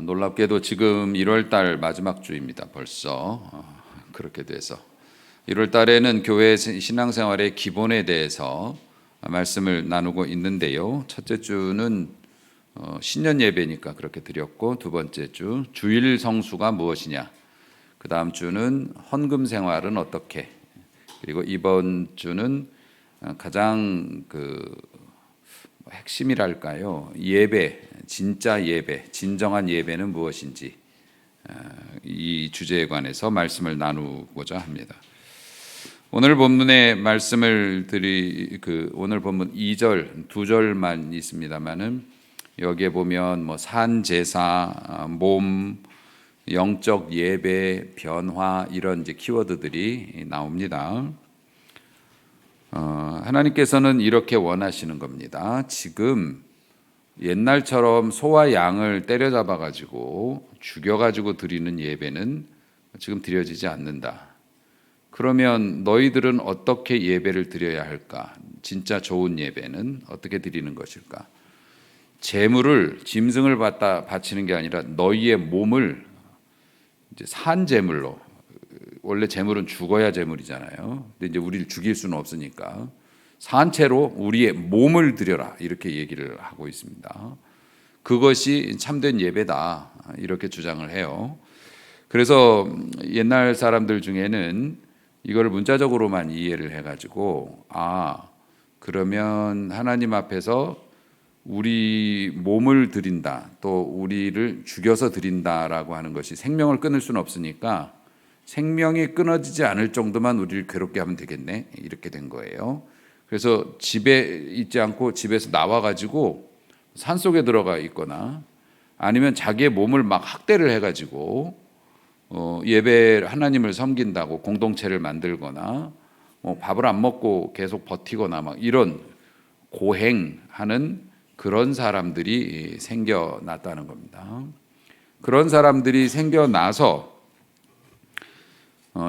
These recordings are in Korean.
놀랍게도 지금 1월 달 마지막 주입니다. 벌써 그렇게 돼서 1월 달에는 교회 신앙생활의 기본에 대해서 말씀을 나누고 있는데요. 첫째 주는 신년 예배니까 그렇게 드렸고, 두 번째 주 주일 성수가 무엇이냐, 그 다음 주는 헌금 생활은 어떻게, 그리고 이번 주는 가장 핵심이랄까요, 예배, 진짜 예배, 진정한 예배는 무엇인지, 이 주제에 관해서 말씀을 나누고자 합니다. 오늘 본문의 말씀을 오늘 본문 2절, 2절만 있습니다만은 여기에 보면 산 제사, 몸, 영적 예배, 변화, 이런 이제 키워드들이 나옵니다. 하나님께서는 이렇게 원하시는 겁니다. 지금 옛날처럼 소와 양을 때려잡아 가지고 죽여 가지고 드리는 예배는 지금 드려지지 않는다. 그러면 너희들은 어떻게 예배를 드려야 할까? 진짜 좋은 예배는 어떻게 드리는 것일까? 제물을, 짐승을 바치는 게 아니라 너희의 몸을 이제 산 제물로, 원래 제물은 죽어야 제물이잖아요. 근데 이제 우리를 죽일 수는 없으니까 산채로 우리의 몸을 드려라, 이렇게 얘기를 하고 있습니다. 그것이 참된 예배다, 이렇게 주장을 해요. 그래서 옛날 사람들 중에는 이걸 문자적으로만 이해를 해가지고, 그러면 하나님 앞에서 우리 몸을 드린다, 또 우리를 죽여서 드린다라고 하는 것이 생명을 끊을 수는 없으니까 생명이 끊어지지 않을 정도만 우리를 괴롭게 하면 되겠네, 이렇게 된 거예요. 그래서 집에 있지 않고 집에서 나와가지고 산속에 들어가 있거나 아니면 자기의 몸을 막 학대를 해가지고 예배, 하나님을 섬긴다고 공동체를 만들거나 밥을 안 먹고 계속 버티거나 막 이런 고행하는 그런 사람들이 생겨났다는 겁니다. 그런 사람들이 생겨나서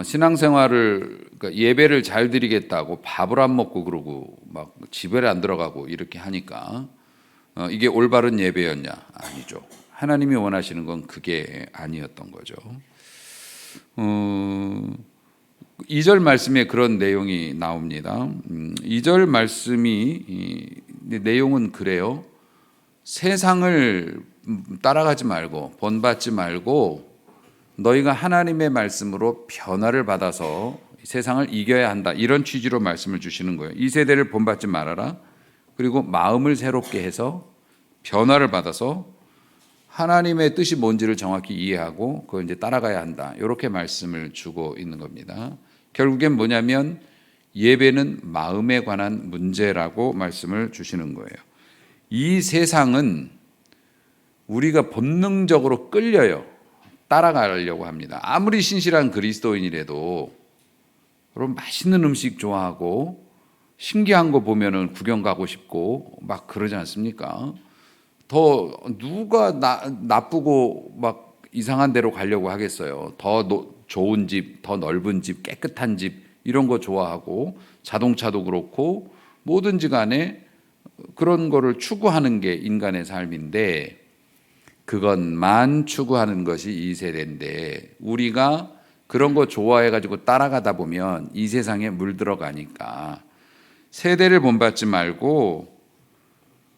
신앙생활을, 그러니까 예배를 잘 드리겠다고 밥을 안 먹고 그러고 막 집에 안 들어가고 이렇게 하니까 이게 올바른 예배였냐? 아니죠. 하나님이 원하시는 건 그게 아니었던 거죠. 2절 말씀에 그런 내용이 나옵니다. 2절 말씀이 내용은 그래요. 세상을 따라가지 말고 본받지 말고 너희가 하나님의 말씀으로 변화를 받아서 세상을 이겨야 한다, 이런 취지로 말씀을 주시는 거예요. 이 세대를 본받지 말아라. 그리고 마음을 새롭게 해서 변화를 받아서 하나님의 뜻이 뭔지를 정확히 이해하고 그걸 이제 따라가야 한다, 이렇게 말씀을 주고 있는 겁니다. 결국엔 뭐냐면 예배는 마음에 관한 문제라고 말씀을 주시는 거예요. 이 세상은 우리가 본능적으로 끌려요. 따라가려고 합니다. 아무리 신실한 그리스도인이라도 여러분, 맛있는 음식 좋아하고 신기한 거 보면은 구경 가고 싶고 막 그러지 않습니까? 더 누가 나쁘고 막 이상한 데로 가려고 하겠어요. 더 좋은 집, 더 넓은 집, 깨끗한 집, 이런 거 좋아하고 자동차도 그렇고 뭐든지 간에 그런 거를 추구하는 게 인간의 삶인데, 그것만 추구하는 것이 이 세대인데 우리가 그런 거 좋아해가지고 따라가다 보면 이 세상에 물들어가니까 세대를 본받지 말고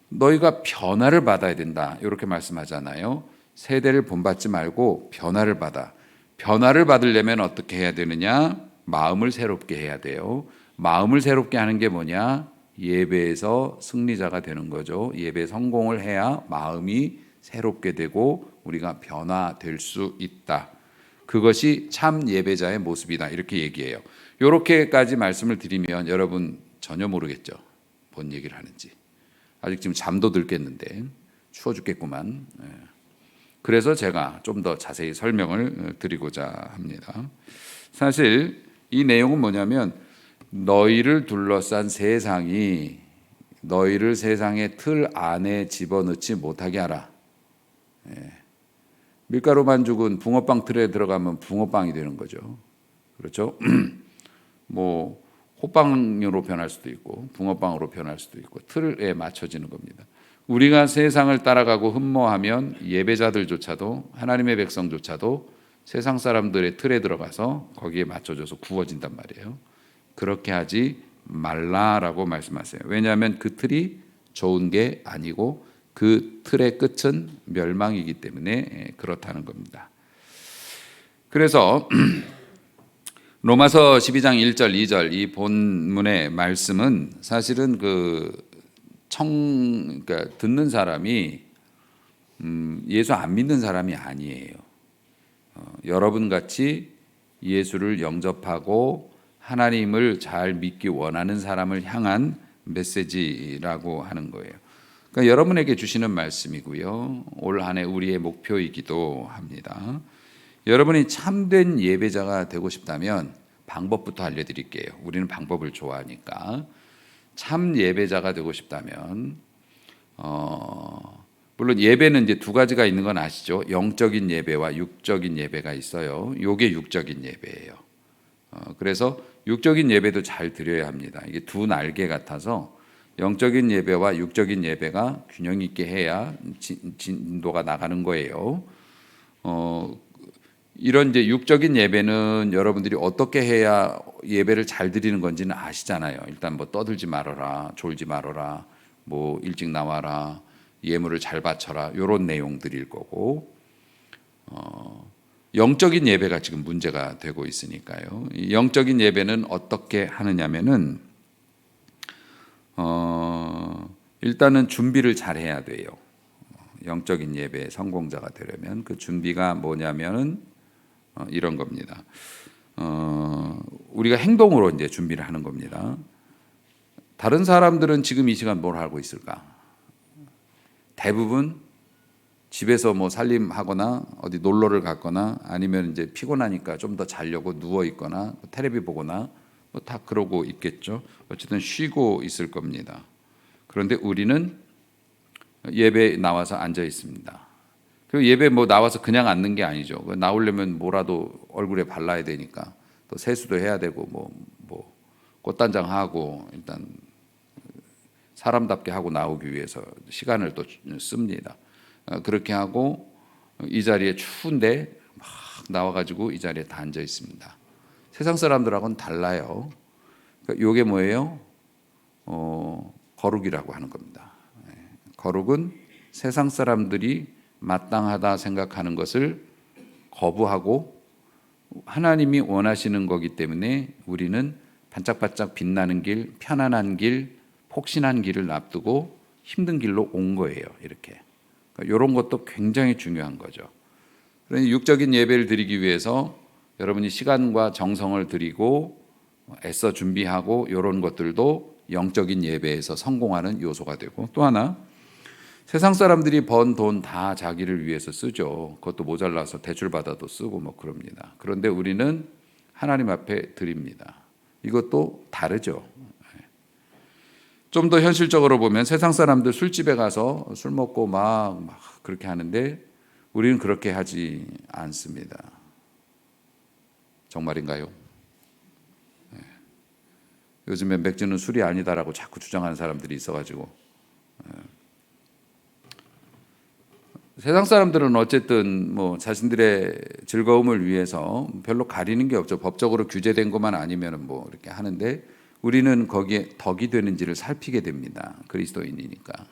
너희가 변화를 받아야 된다, 이렇게 말씀하잖아요. 세대를 본받지 말고 변화를 받아. 변화를 받으려면 어떻게 해야 되느냐? 마음을 새롭게 해야 돼요. 마음을 새롭게 하는 게 뭐냐? 예배에서 승리자가 되는 거죠. 예배 성공을 해야 마음이 새롭게 되고 우리가 변화될 수 있다. 그것이 참 예배자의 모습이다, 이렇게 얘기해요. 이렇게까지 말씀을 드리면 여러분 전혀 모르겠죠, 뭔 얘기를 하는지. 아직 지금 잠도 들겠는데 추워 죽겠구만. 그래서 제가 좀 더 자세히 설명을 드리고자 합니다. 사실 이 내용은 뭐냐면 너희를 둘러싼 세상이 너희를 세상의 틀 안에 집어넣지 못하게 하라. 밀가루 반죽은 붕어빵 틀에 들어가면 붕어빵이 되는 거죠. 그렇죠? 호빵으로 변할 수도 있고 붕어빵으로 변할 수도 있고 틀에 맞춰지는 겁니다. 우리가 세상을 따라가고 흠모하면 예배자들조차도 하나님의 백성조차도 세상 사람들의 틀에 들어가서 거기에 맞춰져서 구워진단 말이에요. 그렇게 하지 말라라고 말씀하세요. 왜냐하면 그 틀이 좋은 게 아니고 그 틀의 끝은 멸망이기 때문에 그렇다는 겁니다. 그래서 로마서 12장 1절 2절 이 본문의 말씀은 사실은 그러니까 듣는 사람이 예수 안 믿는 사람이 아니에요. 여러분 같이 예수를 영접하고 하나님을 잘 믿기 원하는 사람을 향한 메시지라고 하는 거예요. 그러니까 여러분에게 주시는 말씀이고요. 올 한 해 우리의 목표이기도 합니다. 여러분이 참된 예배자가 되고 싶다면 방법부터 알려드릴게요. 우리는 방법을 좋아하니까. 참 예배자가 되고 싶다면 물론 예배는 이제 두 가지가 있는 건 아시죠? 영적인 예배와 육적인 예배가 있어요. 요게 육적인 예배예요. 그래서 육적인 예배도 잘 드려야 합니다. 이게 두 날개 같아서 영적인 예배와 육적인 예배가 균형 있게 해야 진도가 나가는 거예요. 이런 이제 육적인 예배는 여러분들이 어떻게 해야 예배를 잘 드리는 건지는 아시잖아요. 일단 뭐 떠들지 말아라, 졸지 말아라, 뭐 일찍 나와라, 예물을 잘 바쳐라, 이런 내용들일 거고, 영적인 예배가 지금 문제가 되고 있으니까요. 이 영적인 예배는 어떻게 하느냐면은 일단은 준비를 잘 해야 돼요. 영적인 예배의 성공자가 되려면 그 준비가 뭐냐면은 이런 겁니다. 우리가 행동으로 이제 준비를 하는 겁니다. 다른 사람들은 지금 이 시간 뭘 하고 있을까? 대부분 집에서 뭐 살림하거나 어디 놀러를 갔거나 아니면 이제 피곤하니까 좀 더 자려고 누워 있거나 텔레비 보거나 뭐 다 그러고 있겠죠. 어쨌든 쉬고 있을 겁니다. 그런데 우리는 예배에 나와서 앉아 있습니다. 그 예배 뭐 나와서 그냥 앉는 게 아니죠. 나오려면 뭐라도 얼굴에 발라야 되니까 또 세수도 해야 되고 뭐 꽃단장 하고 일단 사람답게 하고 나오기 위해서 시간을 또 씁니다. 그렇게 하고 이 자리에 추운데 막 나와가지고 이 자리에 다 앉아 있습니다. 세상 사람들하고는 달라요. 이게 뭐예요? 거룩이라고 하는 겁니다. 거룩은 세상 사람들이 마땅하다 생각하는 것을 거부하고 하나님이 원하시는 거기 때문에 우리는 반짝반짝 빛나는 길, 편안한 길, 폭신한 길을 앞두고 힘든 길로 온 거예요. 이렇게. 이런 것도 굉장히 중요한 거죠. 그러니 육적인 예배를 드리기 위해서 여러분이 시간과 정성을 들이고 애써 준비하고 이런 것들도 영적인 예배에서 성공하는 요소가 되고, 또 하나 세상 사람들이 번 돈 다 자기를 위해서 쓰죠. 그것도 모자라서 대출받아도 쓰고 뭐 그럽니다. 그런데 우리는 하나님 앞에 드립니다. 이것도 다르죠. 좀 더 현실적으로 보면 세상 사람들 술집에 가서 술 먹고 막 그렇게 하는데 우리는 그렇게 하지 않습니다. 정말인가요? 네. 요즘에 맥주는 술이 아니다라고 자꾸 주장하는 사람들이 있어가지고 세상 사람들은 어쨌든 뭐 자신들의 즐거움을 위해서 별로 가리는 게 없죠. 법적으로 규제된 것만 아니면 뭐 이렇게 하는데 우리는 거기에 덕이 되는지를 살피게 됩니다. 그리스도인이니까.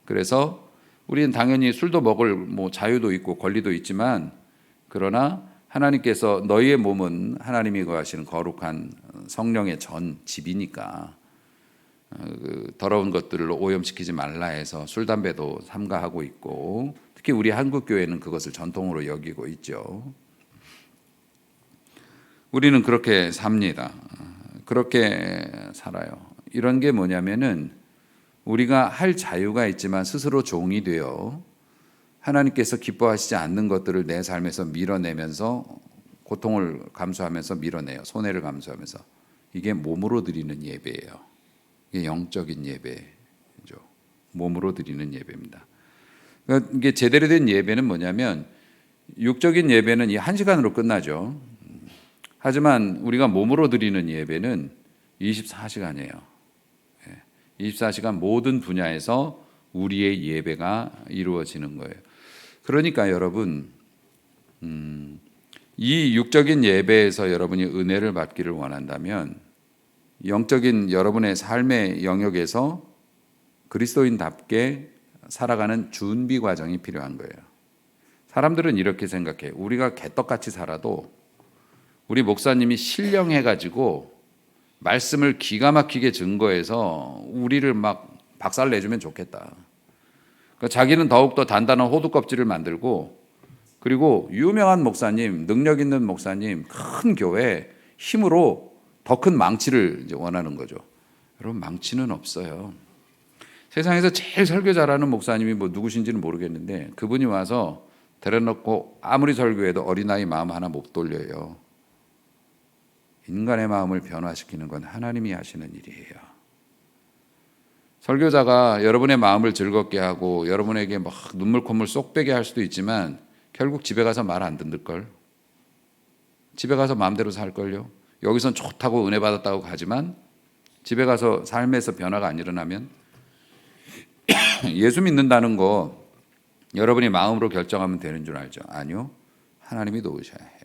그래서 우리는 당연히 술도 먹을 뭐 자유도 있고 권리도 있지만, 그러나 하나님께서 너희의 몸은 하나님이 거하시는 거룩한 성령의 전 집이니까 더러운 것들로 오염시키지 말라 해서 술, 담배도 삼가하고 있고, 특히 우리 한국 교회는 그것을 전통으로 여기고 있죠. 우리는 그렇게 삽니다. 그렇게 살아요. 이런 게 뭐냐면은 우리가 할 자유가 있지만 스스로 종이 되어 하나님께서 기뻐하시지 않는 것들을 내 삶에서 밀어내면서 고통을 감수하면서 밀어내요. 손해를 감수하면서. 이게 몸으로 드리는 예배예요. 이게 영적인 예배죠. 몸으로 드리는 예배입니다. 그러니까 이게 제대로 된 예배는 뭐냐면 육적인 예배는 이 1시간으로 끝나죠. 하지만 우리가 몸으로 드리는 예배는 24시간이에요. 24시간 모든 분야에서 우리의 예배가 이루어지는 거예요. 그러니까 여러분, 이 육적인 예배에서 여러분이 은혜를 받기를 원한다면 영적인 여러분의 삶의 영역에서 그리스도인답게 살아가는 준비 과정이 필요한 거예요. 사람들은 이렇게 생각해. 우리가 개떡같이 살아도 우리 목사님이 신령해가지고 말씀을 기가 막히게 증거해서 우리를 막 박살 내주면 좋겠다. 그러니까 자기는 더욱더 단단한 호두 껍질을 만들고, 그리고 유명한 목사님, 능력 있는 목사님, 큰 교회 힘으로 더 큰 망치를 이제 원하는 거죠. 여러분, 망치는 없어요. 세상에서 제일 설교 잘하는 목사님이 뭐 누구신지는 모르겠는데 그분이 와서 데려놓고 아무리 설교해도 어린아이 마음 하나 못 돌려요. 인간의 마음을 변화시키는 건 하나님이 하시는 일이에요. 설교자가 여러분의 마음을 즐겁게 하고 여러분에게 막 눈물 콧물 쏙 빼게 할 수도 있지만 결국 집에 가서 말 안 듣을걸. 집에 가서 마음대로 살걸요. 여기선 좋다고 은혜 받았다고 가지만 집에 가서 삶에서 변화가 안 일어나면 예수 믿는다는 거 여러분이 마음으로 결정하면 되는 줄 알죠? 아니요. 하나님이 도우셔야 해요.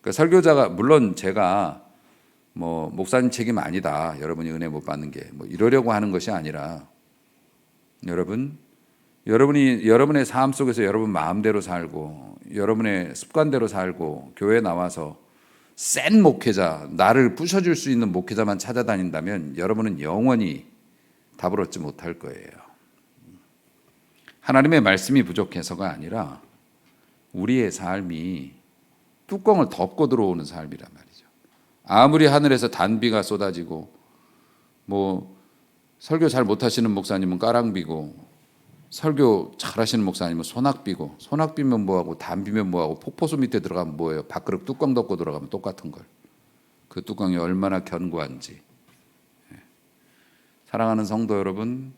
그러니까 설교자가, 물론 제가 뭐 목사님 책임 아니다, 여러분이 은혜 못 받는 게 뭐 이러려고 하는 것이 아니라, 여러분이 여러분의 삶 속에서 여러분 마음대로 살고 여러분의 습관대로 살고 교회에 나와서 센 목회자, 나를 부셔줄 수 있는 목회자만 찾아다닌다면 여러분은 영원히 답을 얻지 못할 거예요. 하나님의 말씀이 부족해서가 아니라 우리의 삶이 뚜껑을 덮고 들어오는 삶이란 말이죠. 아무리 하늘에서 단비가 쏟아지고 뭐 설교 잘 못하시는 목사님은 까랑비고 설교 잘하시는 목사님은 소낙비고, 소낙비면 뭐하고 단비면 뭐하고 폭포수 밑에 들어가면 뭐예요? 밥그릇 뚜껑 덮고 들어가면 똑같은 걸. 그 뚜껑이 얼마나 견고한지. 사랑하는 성도 여러분,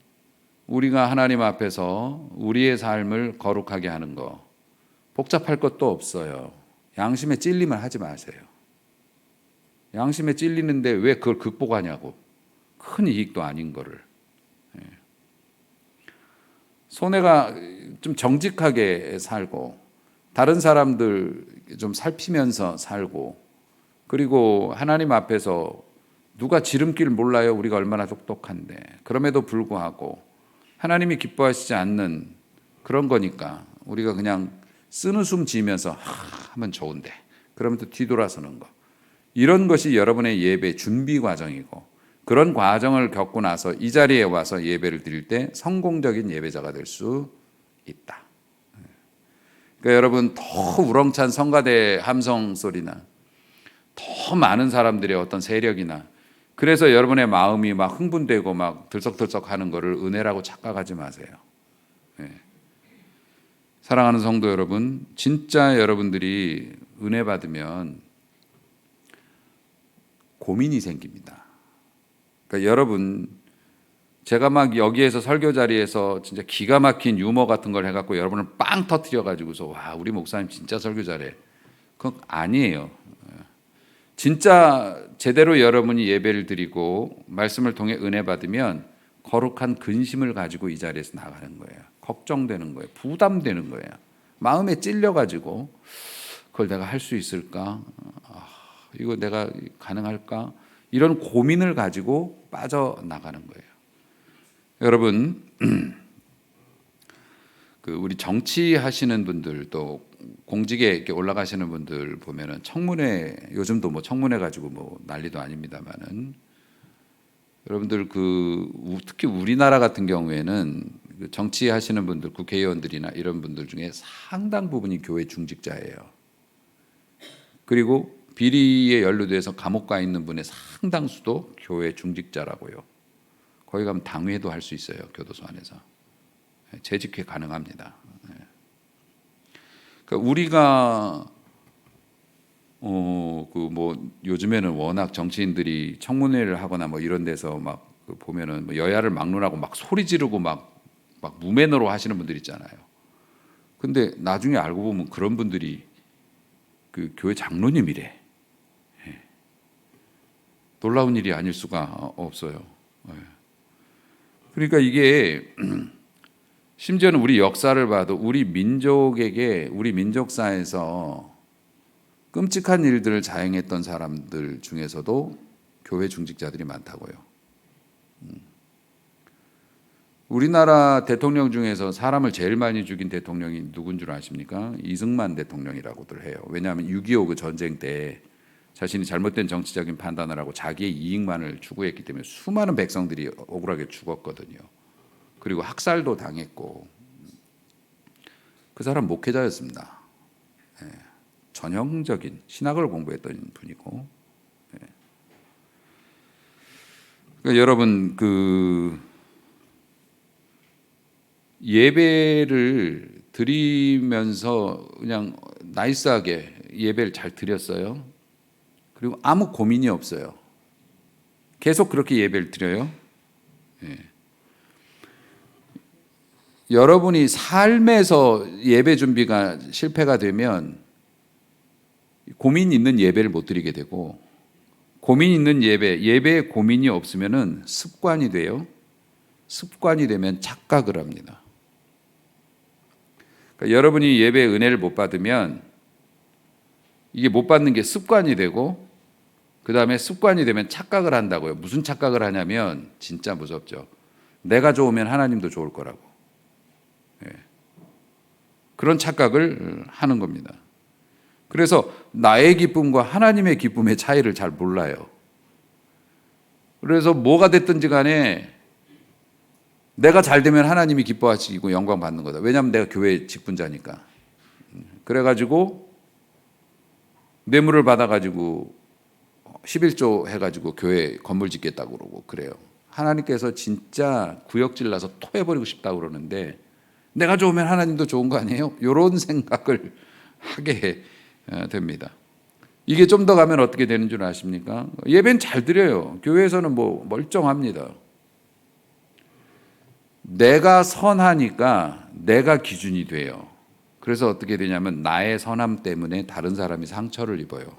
우리가 하나님 앞에서 우리의 삶을 거룩하게 하는 거 복잡할 것도 없어요. 양심에 찔리면 하지 마세요. 양심에 찔리는데 왜 그걸 극복하냐고. 큰 이익도 아닌 거를. 손해가 좀 정직하게 살고 다른 사람들 좀 살피면서 살고, 그리고 하나님 앞에서 누가 지름길 몰라요. 우리가 얼마나 똑똑한데. 그럼에도 불구하고 하나님이 기뻐하시지 않는 그런 거니까 우리가 그냥 쓰는 숨 지으면서 하면 좋은데 그러면 또 뒤돌아서는 거. 이런 것이 여러분의 예배 준비 과정이고, 그런 과정을 겪고 나서 이 자리에 와서 예배를 드릴 때 성공적인 예배자가 될 수 있다. 그러니까 여러분, 더 우렁찬 성가대 함성 소리나 더 많은 사람들의 어떤 세력이나, 그래서 여러분의 마음이 막 흥분되고 막 들썩들썩하는 것을 은혜라고 착각하지 마세요. 사랑하는 성도 여러분, 진짜 여러분들이 은혜 받으면 고민이 생깁니다. 그러니까 여러분, 제가 막 여기에서 설교 자리에서 진짜 기가 막힌 유머 같은 걸 해갖고 여러분을 빵 터뜨려 가지고서 와, 우리 목사님 진짜 설교 잘해. 그건 아니에요. 진짜 제대로 여러분이 예배를 드리고 말씀을 통해 은혜 받으면 거룩한 근심을 가지고 이 자리에서 나가는 거예요. 걱정되는 거예요. 부담되는 거예요. 마음에 찔려 가지고 그걸 내가 할 수 있을까? 이거 내가 가능할까? 이런 고민을 가지고 빠져나가는 거예요. 여러분, 우리 정치하시는 분들, 또 공직에 이렇게 올라가시는 분들 보면은 청문회, 요즘도 뭐 청문회 가지고 뭐 난리도 아닙니다만은, 여러분들 특히 우리나라 같은 경우에는 정치하시는 분들, 국회의원들이나 이런 분들 중에 상당 부분이 교회 중직자예요. 그리고 비리에 연루돼서 감옥 가 있는 분의 상당수도 교회 중직자라고요. 거기 가면 당회도 할 수 있어요. 교도소 안에서 재직회 가능합니다. 그러니까 우리가 뭐 요즘에는 워낙 정치인들이 청문회를 하거나 뭐 이런 데서 막 보면은 뭐 여야를 막론하고 막 소리 지르고 막 무매너로 하시는 분들 있잖아요. 근데 나중에 알고 보면 그런 분들이 그 교회 장로님이래. 놀라운 일이 아닐 수가 없어요. 그러니까 이게 심지어는 우리 역사를 봐도 우리 민족사에서 끔찍한 일들을 자행했던 사람들 중에서도 교회 중직자들이 많다고요. 우리나라 대통령 중에서 사람을 제일 많이 죽인 대통령이 누군 줄 아십니까? 이승만 대통령이라고들 해요. 왜냐하면 6.25 그 전쟁 때 자신이 잘못된 정치적인 판단을 하고 자기의 이익만을 추구했기 때문에 수많은 백성들이 억울하게 죽었거든요. 그리고 학살도 당했고, 그 사람 목회자였습니다. 전형적인 신학을 공부했던 분이고. 그러니까 여러분, 예배를 드리면서 그냥 나이스하게 예배를 잘 드렸어요. 그리고 아무 고민이 없어요. 계속 그렇게 예배를 드려요. 여러분이 삶에서 예배 준비가 실패가 되면 고민 있는 예배를 못 드리게 되고, 고민 있는 예배에 고민이 없으면은 습관이 돼요. 습관이 되면 착각을 합니다. 그러니까 여러분이 예배의 은혜를 못 받으면 이게 못 받는 게 습관이 되고, 그 다음에 습관이 되면 착각을 한다고요. 무슨 착각을 하냐면 진짜 무섭죠. 내가 좋으면 하나님도 좋을 거라고. 그런 착각을 하는 겁니다. 그래서 나의 기쁨과 하나님의 기쁨의 차이를 잘 몰라요. 그래서 뭐가 됐든지 간에 내가 잘 되면 하나님이 기뻐하시고 영광 받는 거다. 왜냐하면 내가 교회 직분자니까. 그래가지고 뇌물을 받아가지고 11조 해가지고 교회 건물 짓겠다고 그러고 그래요. 하나님께서 진짜 구역질 나서 토해버리고 싶다고 그러는데 내가 좋으면 하나님도 좋은 거 아니에요? 이런 생각을 하게 됩니다. 이게 좀 더 가면 어떻게 되는 줄 아십니까? 예배는 잘 드려요. 교회에서는 뭐 멀쩡합니다. 내가 선하니까 내가 기준이 돼요. 그래서 어떻게 되냐면 나의 선함 때문에 다른 사람이 상처를 입어요.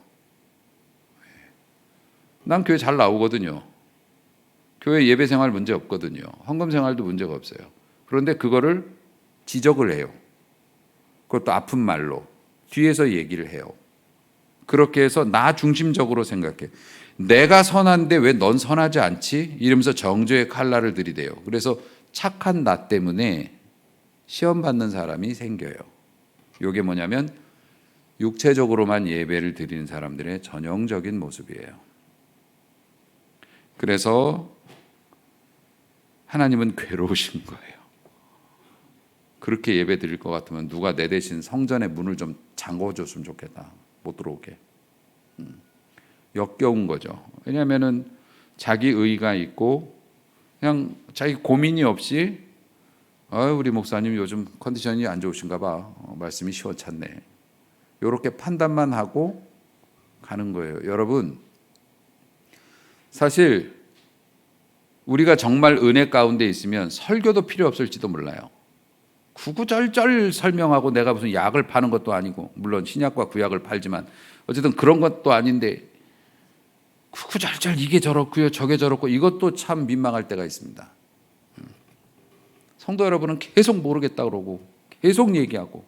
난 교회 잘 나오거든요. 교회 예배 생활 문제 없거든요. 헌금 생활도 문제가 없어요. 그런데 그거를 지적을 해요. 그것도 아픈 말로 뒤에서 얘기를 해요. 그렇게 해서 나 중심적으로 생각해. 내가 선한데 왜 넌 선하지 않지? 이러면서 정죄의 칼날을 들이대요. 그래서 착한 나 때문에 시험 받는 사람이 생겨요. 이게 뭐냐면 육체적으로만 예배를 드리는 사람들의 전형적인 모습이에요. 그래서 하나님은 괴로우신 거예요. 그렇게 예배 드릴 것 같으면 누가 내 대신 성전의 문을 좀 잠궈줬으면 좋겠다. 못 들어오게. 역겨운 거죠. 왜냐하면은 자기 의가 있고 그냥 자기 고민이 없이 우리 목사님 요즘 컨디션이 안 좋으신가 봐. 말씀이 시원찮네. 이렇게 판단만 하고 가는 거예요. 여러분, 사실 우리가 정말 은혜 가운데 있으면 설교도 필요 없을지도 몰라요. 구구절절 설명하고 내가 무슨 약을 파는 것도 아니고, 물론 신약과 구약을 팔지만 어쨌든 그런 것도 아닌데 구구절절 이게 저렇고요 저게 저렇고, 이것도 참 민망할 때가 있습니다. 성도 여러분은 계속 모르겠다 그러고 계속 얘기하고,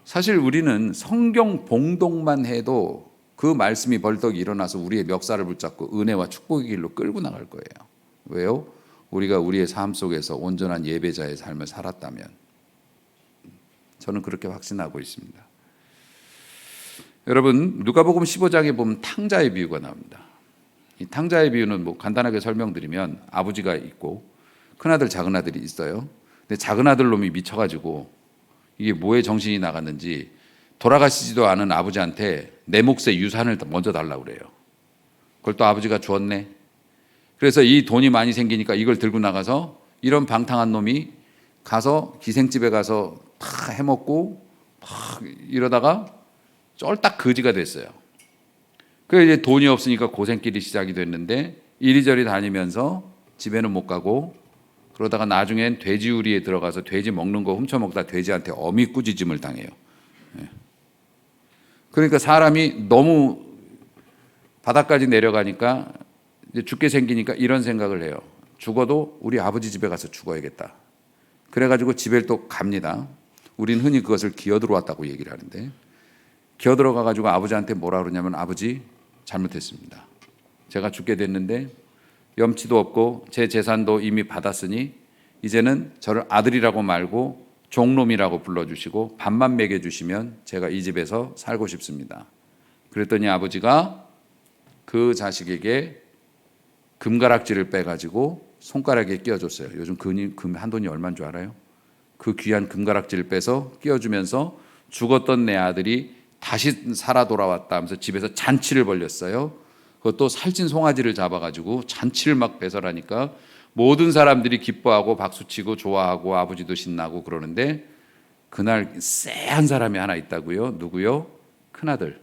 사실 우리는 성경 봉독만 해도 그 말씀이 벌떡 일어나서 우리의 멱살을 붙잡고 은혜와 축복의 길로 끌고 나갈 거예요. 왜요? 우리가 우리의 삶 속에서 온전한 예배자의 삶을 살았다면. 저는 그렇게 확신하고 있습니다. 여러분, 누가복음 15장에 보면 탕자의 비유가 나옵니다. 이 탕자의 비유는 뭐 간단하게 설명드리면 아버지가 있고 큰아들 작은아들이 있어요. 근데 작은아들 놈이 미쳐가지고 이게 뭐에 정신이 나갔는지 돌아가시지도 않은 아버지한테 내 몫의 유산을 먼저 달라고 그래요. 그걸 또 아버지가 주었네. 그래서 이 돈이 많이 생기니까 이걸 들고 나가서 이런 방탕한 놈이 가서 기생집에 가서 다 해먹고 막 이러다가 쫄딱 거지가 됐어요. 그래서 이제 돈이 없으니까 고생길이 시작이 됐는데 이리저리 다니면서 집에는 못 가고, 그러다가 나중엔 돼지우리에 들어가서 돼지 먹는 거 훔쳐먹다 돼지한테 어미꾸지짐을 당해요. 그러니까 사람이 너무 바닥까지 내려가니까 이제 죽게 생기니까 이런 생각을 해요. 죽어도 우리 아버지 집에 가서 죽어야겠다. 그래가지고 집에 또 갑니다. 우린 흔히 그것을 기어들어왔다고 얘기를 하는데, 기어들어가가지고 아버지한테 뭐라 그러냐면, 아버지 잘못했습니다. 제가 죽게 됐는데 염치도 없고 제 재산도 이미 받았으니 이제는 저를 아들이라고 말고 종놈이라고 불러주시고 밥만 먹여주시면 제가 이 집에서 살고 싶습니다. 그랬더니 아버지가 그 자식에게 금가락지를 빼가지고 손가락에 끼워줬어요. 요즘 금 한 돈이 얼마인 줄 알아요? 그 귀한 금가락지를 빼서 끼워주면서 죽었던 내 아들이 다시 살아 돌아왔다 하면서 집에서 잔치를 벌였어요. 그것도 살찐 송아지를 잡아가지고 잔치를 막 배설하니까 모든 사람들이 기뻐하고 박수치고 좋아하고 아버지도 신나고 그러는데, 그날 쎄한 사람이 하나 있다고요. 누구요? 큰아들.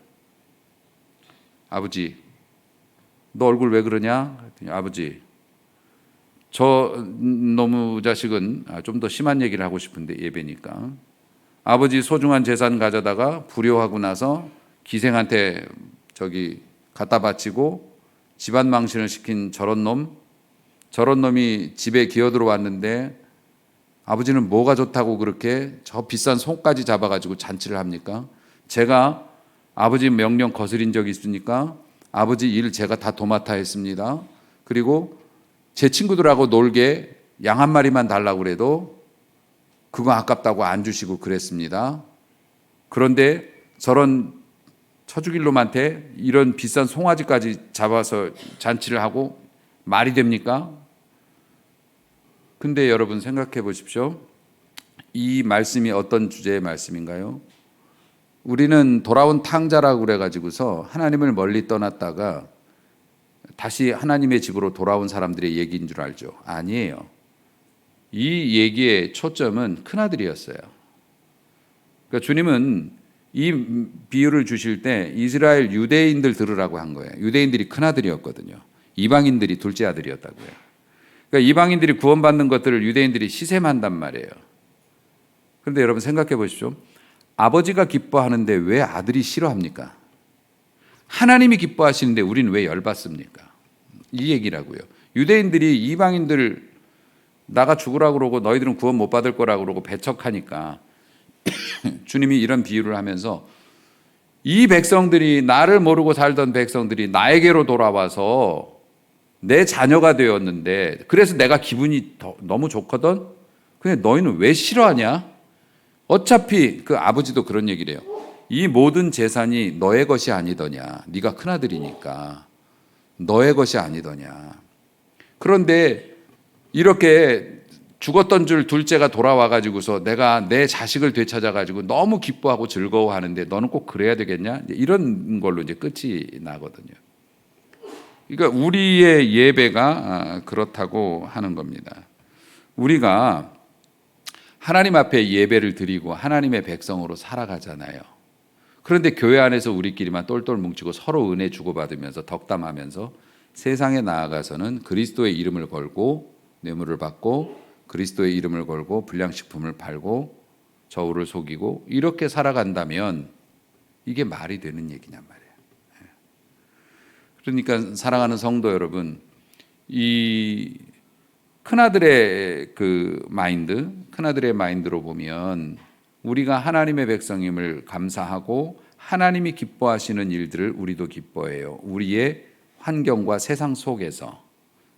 아버지, 너 얼굴 왜 그러냐? 그랬더니, 아버지, 저 놈의 자식은 좀 더 심한 얘기를 하고 싶은데 예배니까, 아버지 소중한 재산 가져다가 불효하고 나서 기생한테 갖다 바치고 집안 망신을 시킨 저런 놈이 집에 기어들어왔는데 아버지는 뭐가 좋다고 그렇게 저 비싼 손까지 잡아가지고 잔치를 합니까? 제가 아버지 명령 거스린 적이 있으니까 아버지 일 제가 다 도맡아 했습니다. 그리고 제 친구들하고 놀게 양 한 마리만 달라고 그래도 그거 아깝다고 안 주시고 그랬습니다. 그런데 저런 처죽일 놈한테 이런 비싼 송아지까지 잡아서 잔치를 하고 말이 됩니까? 근데 여러분 생각해 보십시오. 이 말씀이 어떤 주제의 말씀인가요? 우리는 돌아온 탕자라고 그래가지고서 하나님을 멀리 떠났다가 다시 하나님의 집으로 돌아온 사람들의 얘기인 줄 알죠? 아니에요. 이 얘기의 초점은 큰아들이었어요. 그러니까 주님은 이 비유를 주실 때 이스라엘 유대인들 들으라고 한 거예요. 유대인들이 큰아들이었거든요. 이방인들이 둘째 아들이었다고요. 그러니까 이방인들이 구원받는 것들을 유대인들이 시샘한단 말이에요. 그런데 여러분 생각해 보십시오. 아버지가 기뻐하는데 왜 아들이 싫어합니까? 하나님이 기뻐하시는데 우리는 왜 열받습니까? 이 얘기라고요. 유대인들이 이방인들 나가 죽으라고 그러고 너희들은 구원 못 받을 거라고 그러고 배척하니까 주님이 이런 비유를 하면서 이 백성들이, 나를 모르고 살던 백성들이 나에게로 돌아와서 내 자녀가 되었는데 그래서 내가 기분이 너무 좋거든? 근데 너희는 왜 싫어하냐? 어차피 그 아버지도 그런 얘기를 해요. 이 모든 재산이 너의 것이 아니더냐. 네가 큰아들이니까 너의 것이 아니더냐. 그런데 이렇게 죽었던 줄 둘째가 돌아와가지고서 내가 내 자식을 되찾아가지고 너무 기뻐하고 즐거워하는데 너는 꼭 그래야 되겠냐? 이런 걸로 이제 끝이 나거든요. 그러니까 우리의 예배가 그렇다고 하는 겁니다. 우리가 하나님 앞에 예배를 드리고 하나님의 백성으로 살아가잖아요. 그런데 교회 안에서 우리끼리만 똘똘 뭉치고 서로 은혜 주고받으면서 덕담하면서 세상에 나아가서는 그리스도의 이름을 걸고 뇌물을 받고 그리스도의 이름을 걸고 불량식품을 팔고 저울을 속이고 이렇게 살아간다면 이게 말이 되는 얘기냔 말이에요. 그러니까 사랑하는 성도 여러분, 이 큰아들의 큰아들의 마인드로 보면 우리가 하나님의 백성임을 감사하고 하나님이 기뻐하시는 일들을 우리도 기뻐해요. 우리의 환경과 세상 속에서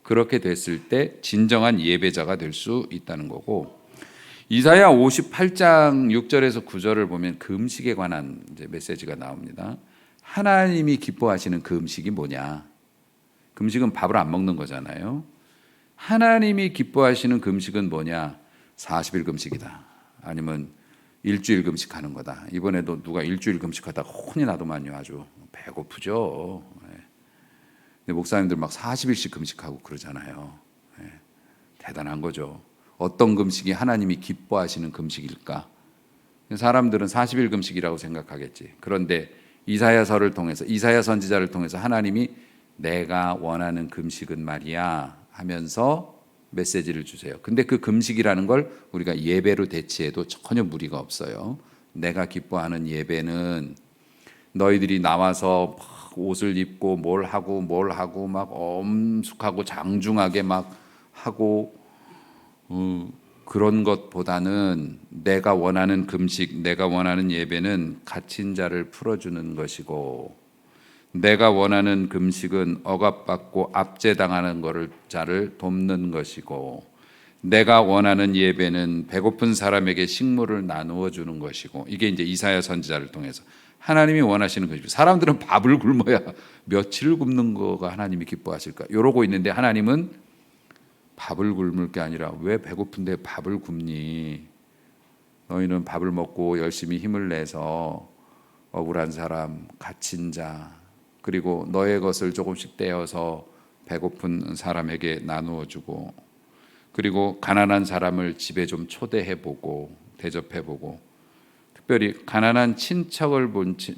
그렇게 됐을 때 진정한 예배자가 될 수 있다는 거고, 이사야 58장 6절에서 9절을 보면 그 음식에 관한 이제 메시지가 나옵니다. 하나님이 기뻐하시는 그 음식이 뭐냐? 그 음식은 밥을 안 먹는 거잖아요. 하나님이 기뻐하시는 그 음식은 뭐냐? 40일 금식이다. 아니면 일주일 금식하는 거다. 이번에도 누가 일주일 금식하다가 혼이 나더만요. 아주 배고프죠. 근데 목사님들 막 40일씩 금식하고 그러잖아요. 대단한 거죠. 어떤 금식이 하나님이 기뻐하시는 금식일까? 사람들은 40일 금식이라고 생각하겠지. 그런데 이사야서를 통해서, 이사야 선지자를 통해서 하나님이 내가 원하는 금식은 말이야 하면서 메시지를 주세요. 근데 그 금식이라는 걸 우리가 예배로 대체해도 전혀 무리가 없어요. 내가 기뻐하는 예배는 너희들이 나와서 막 옷을 입고 뭘 하고 막 엄숙하고 장중하게 막 하고 그런 것보다는 내가 원하는 금식, 내가 원하는 예배는 갇힌 자를 풀어주는 것이고, 내가 원하는 금식은 억압받고 압제당하는 자를 돕는 것이고, 내가 원하는 예배는 배고픈 사람에게 식물을 나누어 주는 것이고, 이게 이제 이사야 선지자를 통해서 하나님이 원하시는 것이고, 사람들은 밥을 굶어야 며칠을 굶는 거가 하나님이 기뻐하실까 이러고 있는데, 하나님은 밥을 굶을 게 아니라 왜 배고픈데 밥을 굶니? 너희는 밥을 먹고 열심히 힘을 내서 억울한 사람, 갇힌 자, 그리고 너의 것을 조금씩 떼어서 배고픈 사람에게 나누어 주고, 그리고 가난한 사람을 집에 좀 초대해보고 대접해보고, 특별히 가난한 친척을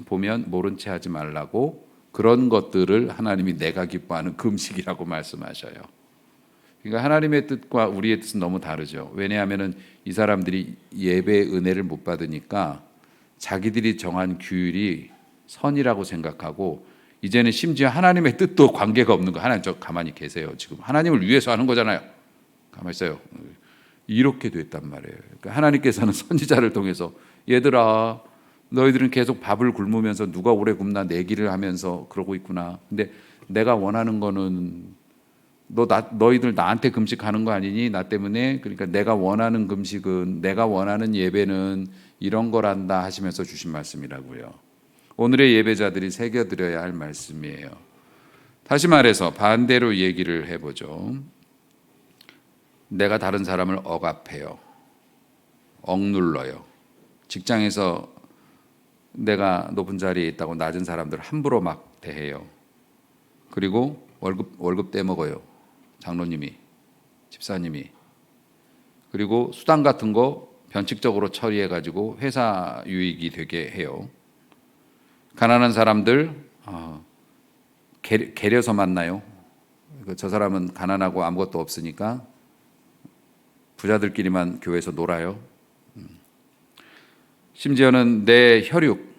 보면 모른 채 하지 말라고, 그런 것들을 하나님이 내가 기뻐하는 금식이라고 말씀하셔요. 그러니까 하나님의 뜻과 우리의 뜻은 너무 다르죠. 왜냐하면 이 사람들이 예배의 은혜를 못 받으니까 자기들이 정한 규율이 선이라고 생각하고, 이제는 심지어 하나님의 뜻도 관계가 없는 거. 하나님 저 가만히 계세요. 지금 하나님을 위해서 하는 거잖아요. 가만히 있어요. 이렇게 됐단 말이에요. 그러니까 하나님께서는 선지자를 통해서 얘들아, 너희들은 계속 밥을 굶으면서 누가 오래 굶나 내기를 하면서 그러고 있구나. 근데 내가 원하는 거는 너희들 나한테 금식하는 거 아니니? 나 때문에. 그러니까 내가 원하는 금식은, 내가 원하는 예배는 이런 거란다 하시면서 주신 말씀이라고요. 오늘의 예배자들이 새겨드려야 할 말씀이에요. 다시 말해서 반대로 얘기를 해보죠. 내가 다른 사람을 억압해요. 억눌러요. 직장에서 내가 높은 자리에 있다고 낮은 사람들 함부로 막 대해요. 그리고 월급 떼먹어요. 장로님이, 집사님이. 그리고 수당 같은 거 변칙적으로 처리해가지고 회사 유익이 되게 해요. 가난한 사람들 게려서 만나요. 저 사람은 가난하고 아무것도 없으니까 부자들끼리만 교회에서 놀아요. 심지어는 내 혈육,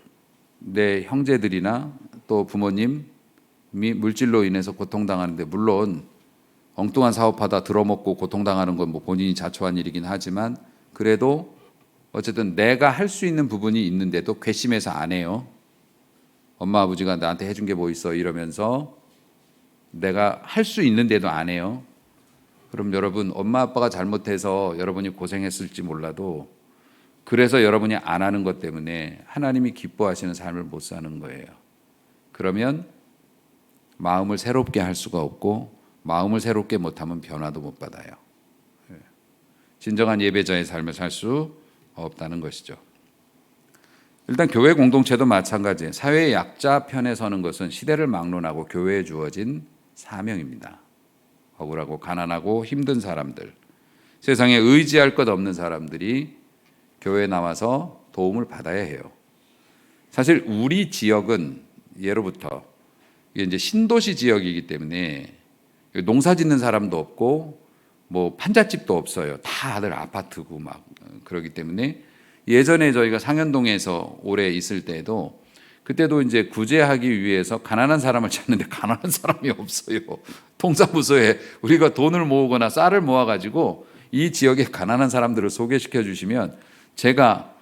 내 형제들이나 또 부모님이 물질로 인해서 고통당하는데, 물론 엉뚱한 사업하다 들어먹고 고통당하는 건 뭐 본인이 자초한 일이긴 하지만, 그래도 어쨌든 내가 할 수 있는 부분이 있는데도 괘씸해서 안 해요. 엄마 아버지가 나한테 해준 게 뭐 있어 이러면서 내가 할 수 있는데도 안 해요. 그럼 여러분, 엄마 아빠가 잘못해서 여러분이 고생했을지 몰라도, 그래서 여러분이 안 하는 것 때문에 하나님이 기뻐하시는 삶을 못 사는 거예요. 그러면 마음을 새롭게 할 수가 없고, 마음을 새롭게 못하면 변화도 못 받아요. 진정한 예배자의 삶을 살 수 없다는 것이죠. 일단 교회 공동체도 마찬가지예요. 사회의 약자 편에 서는 것은 시대를 막론하고 교회에 주어진 사명입니다. 억울하고 가난하고 힘든 사람들, 세상에 의지할 것 없는 사람들이 교회에 나와서 도움을 받아야 해요. 사실 우리 지역은 예로부터 이게 이제 신도시 지역이기 때문에 농사 짓는 사람도 없고 뭐 판잣집도 없어요. 다들 아파트고 막 그러기 때문에, 예전에 저희가 상현동에서 오래 있을 때도, 그때도 이제 구제하기 위해서 가난한 사람을 찾는데 가난한 사람이 없어요. 동사무소에 우리가 돈을 모으거나 쌀을 모아가지고 이 지역에 가난한 사람들을 소개시켜 주시면 제가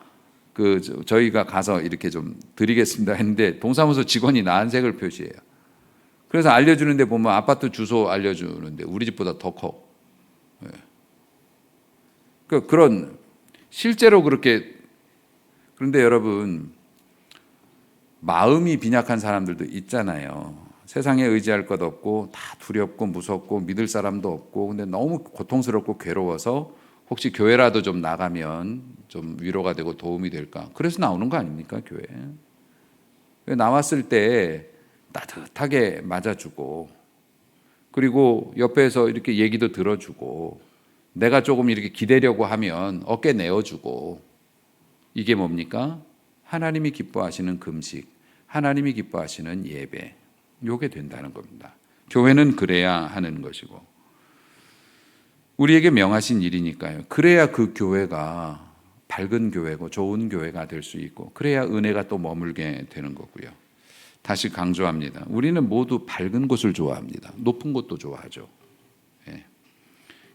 저희가 가서 이렇게 좀 드리겠습니다 했는데, 동사무소 직원이 난색을 표시해요. 그래서 알려주는데 보면 아파트 주소 알려주는데 우리 집보다 더 커. 그런 실제로 그렇게. 그런데 여러분, 마음이 빈약한 사람들도 있잖아요. 세상에 의지할 것 없고 다 두렵고 무섭고 믿을 사람도 없고, 근데 너무 고통스럽고 괴로워서 혹시 교회라도 좀 나가면 좀 위로가 되고 도움이 될까, 그래서 나오는 거 아닙니까? 교회 나왔을 때 따뜻하게 맞아주고, 그리고 옆에서 이렇게 얘기도 들어주고, 내가 조금 이렇게 기대려고 하면 어깨 내어주고, 이게 뭡니까? 하나님이 기뻐하시는 금식, 하나님이 기뻐하시는 예배, 요게 된다는 겁니다. 교회는 그래야 하는 것이고, 우리에게 명하신 일이니까요. 그래야 그 교회가 밝은 교회고 좋은 교회가 될 수 있고, 그래야 은혜가 또 머물게 되는 거고요. 다시 강조합니다. 우리는 모두 밝은 곳을 좋아합니다. 높은 곳도 좋아하죠.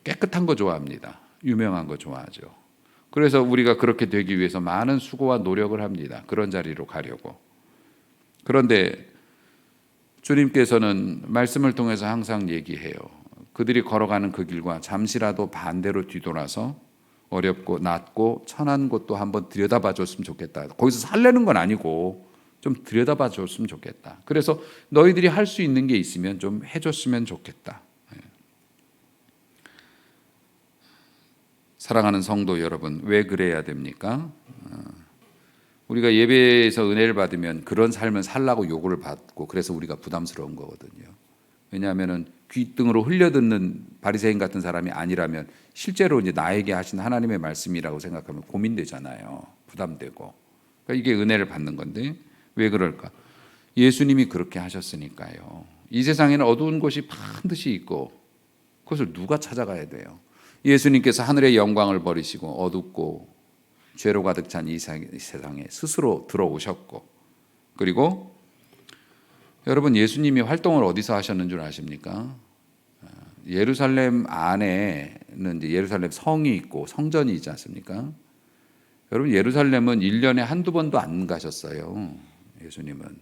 깨끗한 거 좋아합니다. 유명한 거 좋아하죠. 그래서 우리가 그렇게 되기 위해서 많은 수고와 노력을 합니다. 그런 자리로 가려고. 그런데 주님께서는 말씀을 통해서 항상 얘기해요. 그들이 걸어가는 그 길과 잠시라도 반대로 뒤돌아서 어렵고 낮고 천한 곳도 한번 들여다봐 줬으면 좋겠다. 거기서 살려는 건 아니고 좀 들여다봐 줬으면 좋겠다. 그래서 너희들이 할 수 있는 게 있으면 좀 해줬으면 좋겠다. 사랑하는 성도 여러분, 왜 그래야 됩니까? 우리가 예배에서 은혜를 받으면 그런 삶을 살라고 요구를 받고 그래서 우리가 부담스러운 거거든요. 왜냐하면은 귀등으로 흘려듣는 바리새인 같은 사람이 아니라면 실제로 이제 나에게 하신 하나님의 말씀이라고 생각하면 고민되잖아요. 부담되고. 그러니까 이게 은혜를 받는 건데 왜 그럴까? 예수님이 그렇게 하셨으니까요. 이 세상에는 어두운 곳이 반드시 있고 그것을 누가 찾아가야 돼요? 예수님께서 하늘의 영광을 버리시고 어둡고 죄로 가득 찬 이 세상에 스스로 들어오셨고 그리고 여러분 예수님이 활동을 어디서 하셨는 줄 아십니까? 예루살렘 안에는 이제 예루살렘 성이 있고 성전이 있지 않습니까? 여러분 예루살렘은 1년에 한두 번도 안 가셨어요. 예수님은.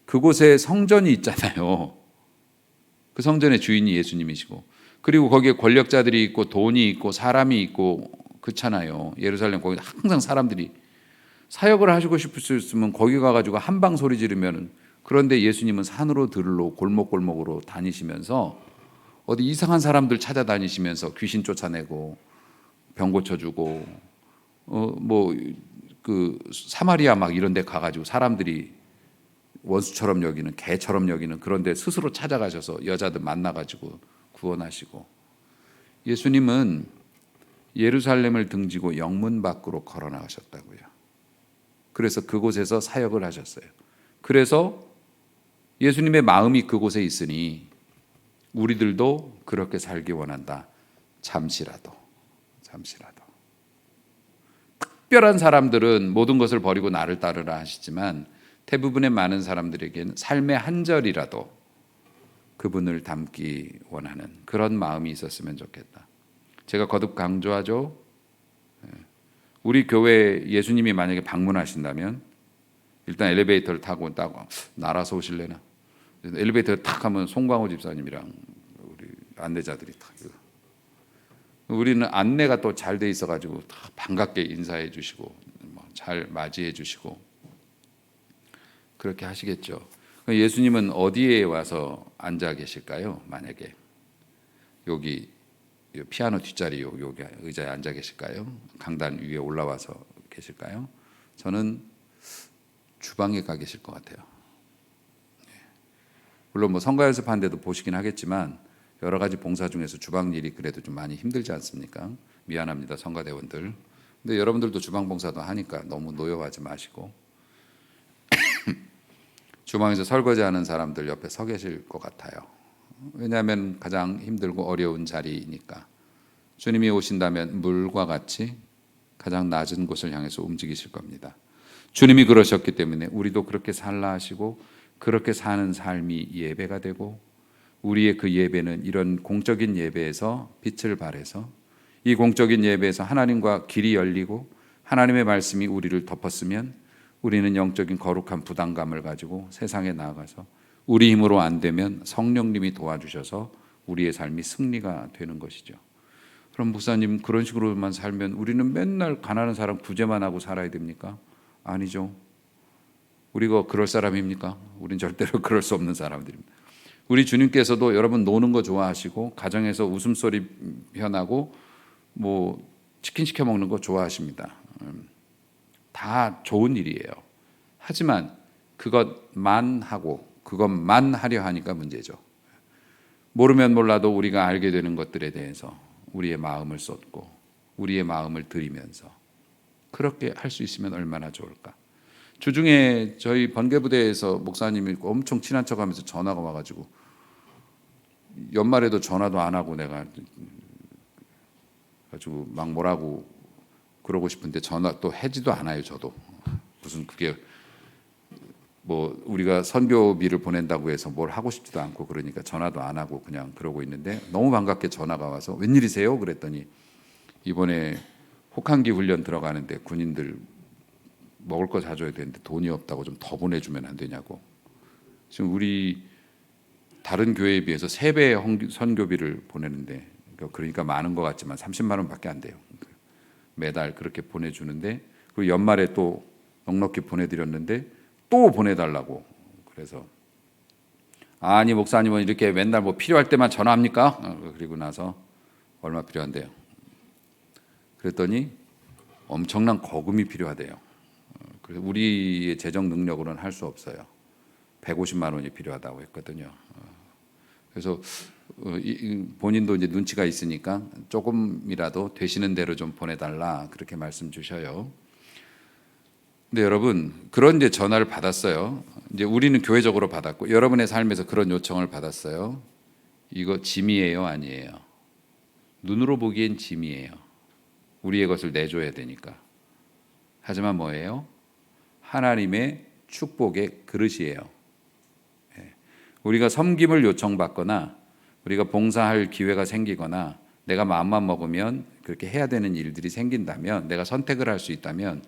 그곳에 성전이 있잖아요. 그 성전의 주인이 예수님이시고 그리고 거기에 권력자들이 있고 돈이 있고 사람이 있고 그렇잖아요. 예루살렘 거기 항상 사람들이 사역을 하시고 싶으셨으면 거기 가가지고 한방 소리 지르면은 그런데 예수님은 산으로 들로 골목골목으로 다니시면서 어디 이상한 사람들 찾아다니시면서 귀신 쫓아내고 병 고쳐주고 뭐 그 사마리아 막 이런 데 가가지고 사람들이 원수처럼 여기는 개처럼 여기는 그런데 스스로 찾아가셔서 여자들 만나가지고 구원하시고 예수님은 예루살렘을 등지고 영문 밖으로 걸어 나가셨다고요. 그래서 그곳에서 사역을 하셨어요. 그래서 예수님의 마음이 그곳에 있으니 우리들도 그렇게 살기 원한다. 잠시라도. 특별한 사람들은 모든 것을 버리고 나를 따르라 하시지만 대부분의 많은 사람들에게는 삶의 한 절이라도 그분을 닮기 원하는 그런 마음이 있었으면 좋겠다. 제가 거듭 강조하죠. 우리 교회 예수님이 만약에 방문하신다면 일단 엘리베이터를 타고 딱 날아서 오실래나? 엘리베이터 탁 하면 송광호 집사님이랑 우리 안내자들이 탁. 우리는 안내가 또 잘 돼 있어가지고 다 반갑게 인사해 주시고 잘 맞이해 주시고 그렇게 하시겠죠. 예수님은 어디에 와서 앉아 계실까요? 만약에 여기 피아노 뒷자리 여기 의자에 앉아 계실까요? 강단 위에 올라와서 계실까요? 저는 주방에 가 계실 것 같아요. 물론 뭐 성가 연습하는데도 보시긴 하겠지만 여러 가지 봉사 중에서 주방 일이 그래도 좀 많이 힘들지 않습니까? 미안합니다, 성가대원들. 근데 여러분들도 주방 봉사도 하니까 너무 노여워하지 마시고 주방에서 설거지하는 사람들 옆에 서 계실 것 같아요. 왜냐하면 가장 힘들고 어려운 자리이니까. 주님이 오신다면 물과 같이 가장 낮은 곳을 향해서 움직이실 겁니다. 주님이 그러셨기 때문에 우리도 그렇게 살라 하시고 그렇게 사는 삶이 예배가 되고 우리의 그 예배는 이런 공적인 예배에서 빛을 발해서 이 공적인 예배에서 하나님과 길이 열리고 하나님의 말씀이 우리를 덮었으면 우리는 영적인 거룩한 부담감을 가지고 세상에 나아가서 우리 힘으로 안 되면 성령님이 도와주셔서 우리의 삶이 승리가 되는 것이죠. 그럼 목사님 그런 식으로만 살면 우리는 맨날 가난한 사람 구제만 하고 살아야 됩니까? 아니죠. 우리가 그럴 사람입니까? 우린 절대로 그럴 수 없는 사람들입니다. 우리 주님께서도 여러분 노는 거 좋아하시고 가정에서 웃음소리 편하고 뭐 치킨 시켜 먹는 거 좋아하십니다. 다 좋은 일이에요. 하지만 그것만 하고 그것만 하려 하니까 문제죠. 모르면 몰라도 우리가 알게 되는 것들에 대해서 우리의 마음을 쏟고 우리의 마음을 들이면서 그렇게 할 수 있으면 얼마나 좋을까. 주중에 저희 번개부대에서 목사님이 엄청 친한 척하면서 전화가 와가지고 연말에도 전화도 안 하고 내가 가지고 막 뭐라고 그러고 싶은데 전화 또 하지도 않아요. 저도 무슨 그게 뭐 우리가 선교비를 보낸다고 해서 뭘 하고 싶지도 않고 그러니까 전화도 안 하고 그냥 그러고 있는데 너무 반갑게 전화가 와서 웬일이세요? 그랬더니 이번에 혹한기 훈련 들어가는데 군인들 먹을 거 사줘야 되는데 돈이 없다고 좀 더 보내주면 안 되냐고. 지금 우리 다른 교회에 비해서 3배 선교비를 보내는데 그러니까 많은 것 같지만 30만 원밖에 안 돼요. 매달 그렇게 보내주는데 그리고 연말에 또 넉넉히 보내드렸는데 또 보내달라고. 그래서 아니 목사님은 이렇게 맨날 뭐 필요할 때만 전화합니까? 그리고 나서 얼마 필요한데요. 그랬더니 엄청난 거금이 필요하대요. 그래서 우리의 재정 능력으로는 할 수 없어요. 150만 원이 필요하다고 했거든요. 그래서 본인도 이제 눈치가 있으니까 조금이라도 되시는 대로 좀 보내달라 그렇게 말씀 주셔요. 근데 여러분 그런 이제 전화를 받았어요. 이제 우리는 교회적으로 받았고 여러분의 삶에서 그런 요청을 받았어요. 이거 짐이에요, 아니에요? 눈으로 보기엔 짐이에요. 우리의 것을 내줘야 되니까. 하지만 뭐예요? 하나님의 축복의 그릇이에요. 우리가 섬김을 요청받거나 우리가 봉사할 기회가 생기거나 내가 마음만 먹으면 그렇게 해야 되는 일들이 생긴다면 내가 선택을 할 수 있다면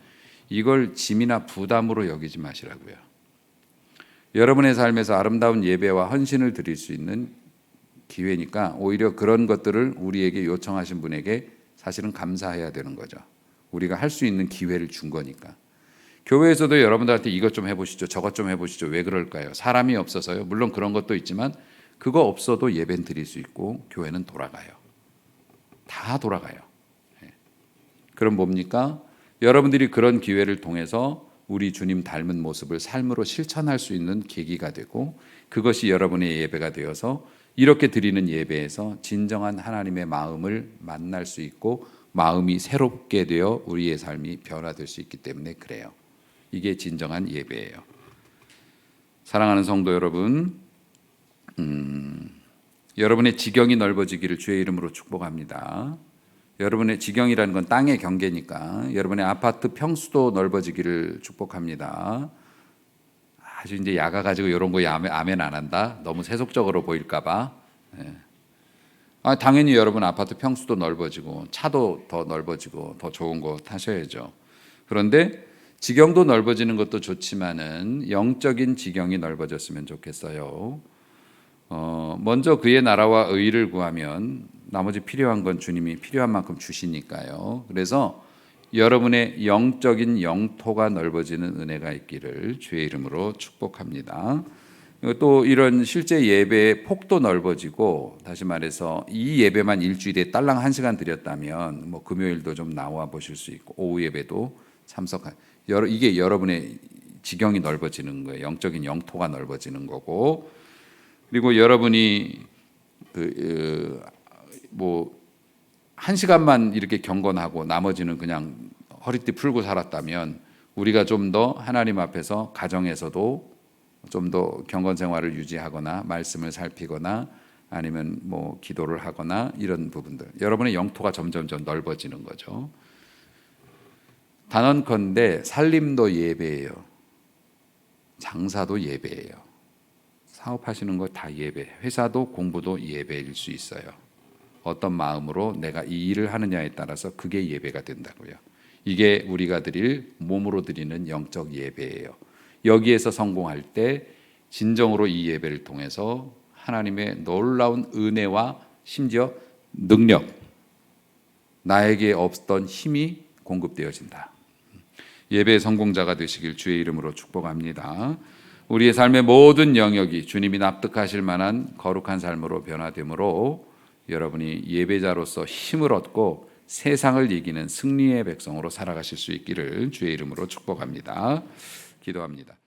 이걸 짐이나 부담으로 여기지 마시라고요. 여러분의 삶에서 아름다운 예배와 헌신을 드릴 수 있는 기회니까 오히려 그런 것들을 우리에게 요청하신 분에게 사실은 감사해야 되는 거죠. 우리가 할 수 있는 기회를 준 거니까. 교회에서도 여러분들한테 이것 좀 해보시죠, 저것 좀 해보시죠. 왜 그럴까요? 사람이 없어서요. 물론 그런 것도 있지만 그거 없어도 예배는 드릴 수 있고 교회는 돌아가요. 다 돌아가요. 그럼 뭡니까? 여러분들이 그런 기회를 통해서 우리 주님 닮은 모습을 삶으로 실천할 수 있는 계기가 되고 그것이 여러분의 예배가 되어서 이렇게 드리는 예배에서 진정한 하나님의 마음을 만날 수 있고 마음이 새롭게 되어 우리의 삶이 변화될 수 있기 때문에 그래요. 이게 진정한 예배예요. 사랑하는 성도 여러분, 여러분의 지경이 넓어지기를 주의 이름으로 축복합니다. 여러분의 지경이라는 건 땅의 경계니까 여러분의 아파트 평수도 넓어지기를 축복합니다. 아주 이제 야가 가지고 이런 거 아멘 안 한다. 너무 세속적으로 보일까봐. 당연히 여러분 아파트 평수도 넓어지고 차도 더 넓어지고 더 좋은 거 타셔야죠. 그런데 지경도 넓어지는 것도 좋지만은 영적인 지경이 넓어졌으면 좋겠어요. 먼저 그의 나라와 의를 구하면 나머지 필요한 건 주님이 필요한 만큼 주시니까요. 그래서 여러분의 영적인 영토가 넓어지는 은혜가 있기를 주의 이름으로 축복합니다. 또 이런 실제 예배의 폭도 넓어지고 다시 말해서 이 예배만 일주일에 딸랑 1시간 드렸다면 뭐 금요일도 좀 나와 보실 수 있고 오후 예배도 참석한 이게 여러분의 지경이 넓어지는 거예요. 영적인 영토가 넓어지는 거고 그리고 여러분이 뭐 1시간만 이렇게 경건하고 나머지는 그냥 허리띠 풀고 살았다면 우리가 좀 더 하나님 앞에서 가정에서도 좀 더 경건 생활을 유지하거나 말씀을 살피거나 아니면 뭐 기도를 하거나 이런 부분들 여러분의 영토가 점점 넓어지는 거죠. 단언컨대 살림도 예배예요. 장사도 예배예요. 사업하시는 거 다 예배. 회사도 공부도 예배일 수 있어요. 어떤 마음으로 내가 이 일을 하느냐에 따라서 그게 예배가 된다고요. 이게 우리가 드릴 몸으로 드리는 영적 예배예요. 여기에서 성공할 때 진정으로 이 예배를 통해서 하나님의 놀라운 은혜와 심지어 능력, 나에게 없던 힘이 공급되어진다. 예배의 성공자가 되시길 주의 이름으로 축복합니다. 우리의 삶의 모든 영역이 주님이 납득하실 만한 거룩한 삶으로 변화되므로 여러분이 예배자로서 힘을 얻고 세상을 이기는 승리의 백성으로 살아가실 수 있기를 주의 이름으로 축복합니다. 기도합니다.